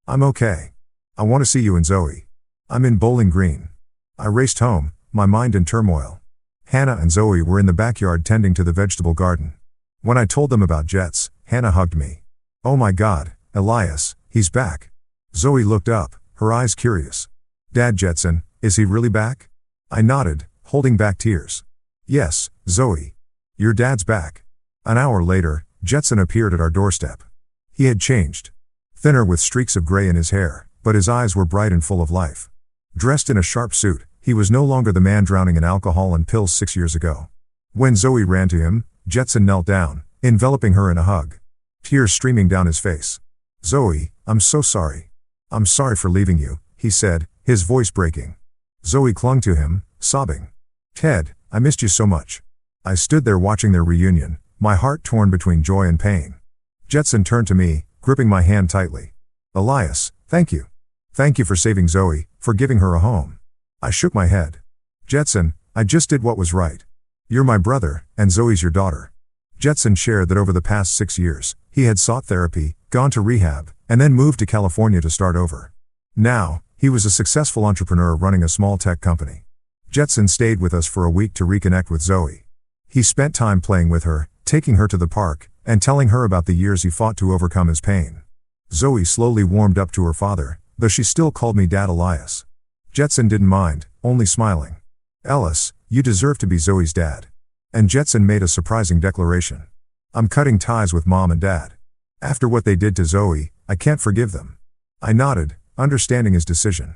"I'm okay. I want to see you and Zoe. I'm in Bowling Green." I raced home, my mind in turmoil. Hannah and Zoe were in the backyard tending to the vegetable garden. When I told them about Jets, Hannah hugged me. "Oh my God, Elias, he's back." Zoe looked up, her eyes curious. "Dad, Jetson, is he really back?" I nodded, holding back tears. "Yes, Zoe. Your dad's back." An hour later, Jetson appeared at our doorstep. He had changed. Thinner with streaks of gray in his hair, but his eyes were bright and full of life. Dressed in a sharp suit, he was no longer the man drowning in alcohol and pills 6 years ago. When Zoe ran to him, Jetson knelt down, enveloping her in a hug. Tears streaming down his face. "Zoe, I'm so sorry. I'm sorry for leaving you," he said, his voice breaking. Zoe clung to him, sobbing. "Ted, I missed you so much." I stood there watching their reunion, my heart torn between joy and pain. Jetson turned to me, gripping my hand tightly. "Elias, thank you. Thank you for saving Zoe, for giving her a home." I shook my head. "Jetson, I just did what was right. You're my brother, and Zoe's your daughter." Jetson shared that over the past 6 years, he had sought therapy, gone to rehab, and then moved to California to start over. Now, he was a successful entrepreneur running a small tech company. Jetson stayed with us for a week to reconnect with Zoe. He spent time playing with her, taking her to the park, and telling her about the years he fought to overcome his pain. Zoe slowly warmed up to her father, though she still called me Dad Elias. Jetson didn't mind, only smiling. "Ellis, you deserve to be Zoe's dad." And Jetson made a surprising declaration. "I'm cutting ties with Mom and Dad. After what they did to Zoe, I can't forgive them." I nodded, understanding his decision.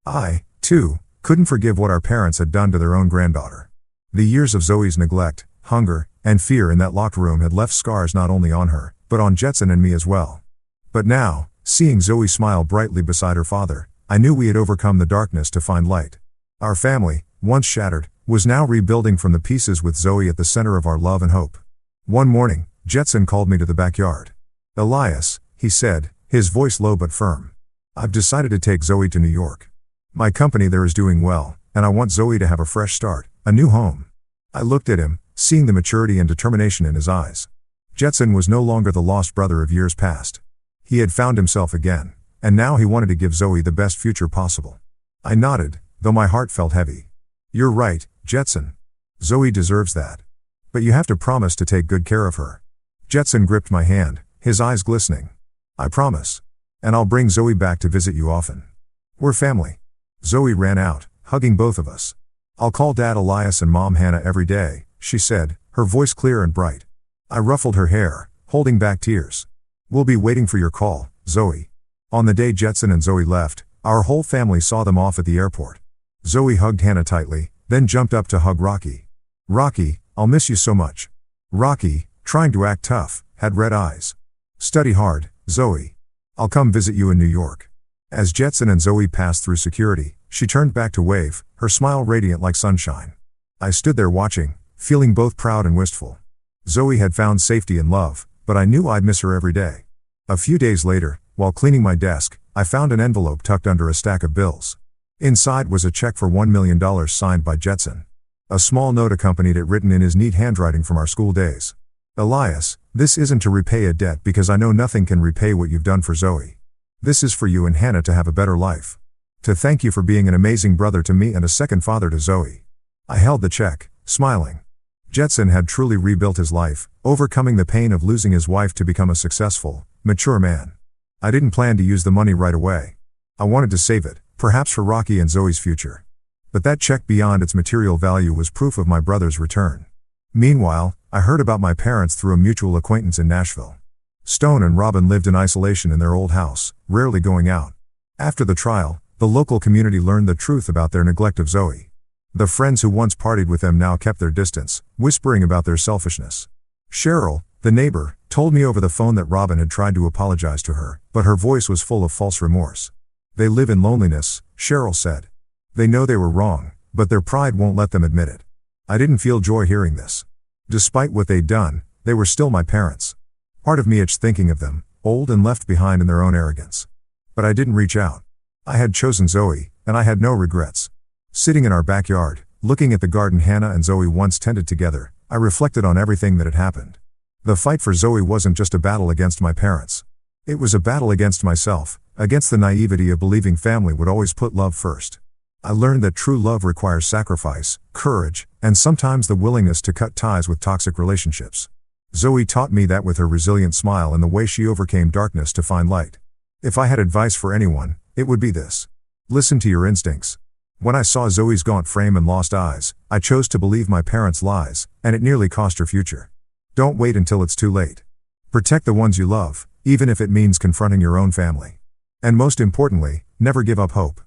I, too, couldn't forgive what our parents had done to their own granddaughter. The years of Zoe's neglect, hunger, and fear in that locked room had left scars not only on her, but on Jetson and me as well. But now, seeing Zoe smile brightly beside her father, I knew we had overcome the darkness to find light. Our family, once shattered, was now rebuilding from the pieces with Zoe at the center of our love and hope. One morning, Jetson called me to the backyard. "Elias," he said, his voice low but firm. "I've decided to take Zoe to New York. My company there is doing well, and I want Zoe to have a fresh start, a new home." I looked at him, seeing the maturity and determination in his eyes. Jetson was no longer the lost brother of years past. He had found himself again, and now he wanted to give Zoe the best future possible. I nodded, though my heart felt heavy. "You're right, Jetson. Zoe deserves that. But you have to promise to take good care of her." Jetson gripped my hand, his eyes glistening. "I promise. And I'll bring Zoe back to visit you often. We're family." Zoe ran out, hugging both of us. "I'll call Dad Elias and Mom Hannah every day," she said, her voice clear and bright. I ruffled her hair, holding back tears. "We'll be waiting for your call, Zoe." On the day Jetson and Zoe left, our whole family saw them off at the airport. Zoe hugged Hannah tightly, then jumped up to hug Rocky. "Rocky, I'll miss you so much." Rocky, trying to act tough, had red eyes. "Study hard, Zoe. I'll come visit you in New York." As Jetson and Zoe passed through security, she turned back to wave, her smile radiant like sunshine. I stood there watching, feeling both proud and wistful. Zoe had found safety and love, but I knew I'd miss her every day. A few days later, while cleaning my desk, I found an envelope tucked under a stack of bills. Inside was a check for $1 million signed by Jetson. A small note accompanied it written in his neat handwriting from our school days. "Elias, this isn't to repay a debt because I know nothing can repay what you've done for Zoe. This is for you and Hannah to have a better life. To thank you for being an amazing brother to me and a second father to Zoe." I held the check, smiling. Jetson had truly rebuilt his life, overcoming the pain of losing his wife to become a successful, mature man. I didn't plan to use the money right away. I wanted to save it, perhaps for Rocky and Zoe's future. But that check beyond its material value was proof of my brother's return. Meanwhile, I heard about my parents through a mutual acquaintance in Nashville. Stone and Robin lived in isolation in their old house, rarely going out. After the trial, the local community learned the truth about their neglect of Zoe. The friends who once partied with them now kept their distance, whispering about their selfishness. Cheryl, the neighbor, told me over the phone that Robin had tried to apologize to her, but her voice was full of false remorse. "They live in loneliness," Cheryl said. "They know they were wrong, but their pride won't let them admit it." I didn't feel joy hearing this. Despite what they'd done, they were still my parents. Part of me itched thinking of them, old and left behind in their own arrogance. But I didn't reach out. I had chosen Zoe, and I had no regrets. Sitting in our backyard, looking at the garden Hannah and Zoe once tended together, I reflected on everything that had happened. The fight for Zoe wasn't just a battle against my parents. It was a battle against myself, against the naivety of believing family would always put love first. I learned that true love requires sacrifice, courage, and sometimes the willingness to cut ties with toxic relationships. Zoe taught me that with her resilient smile and the way she overcame darkness to find light. If I had advice for anyone, it would be this. Listen to your instincts. When I saw Zoe's gaunt frame and lost eyes, I chose to believe my parents' lies, and it nearly cost her future. Don't wait until it's too late. Protect the ones you love, even if it means confronting your own family. And most importantly, never give up hope.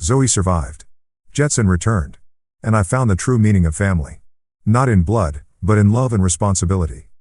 Zoe survived. Jetson returned. And I found the true meaning of family. Not in blood, but in love and responsibility.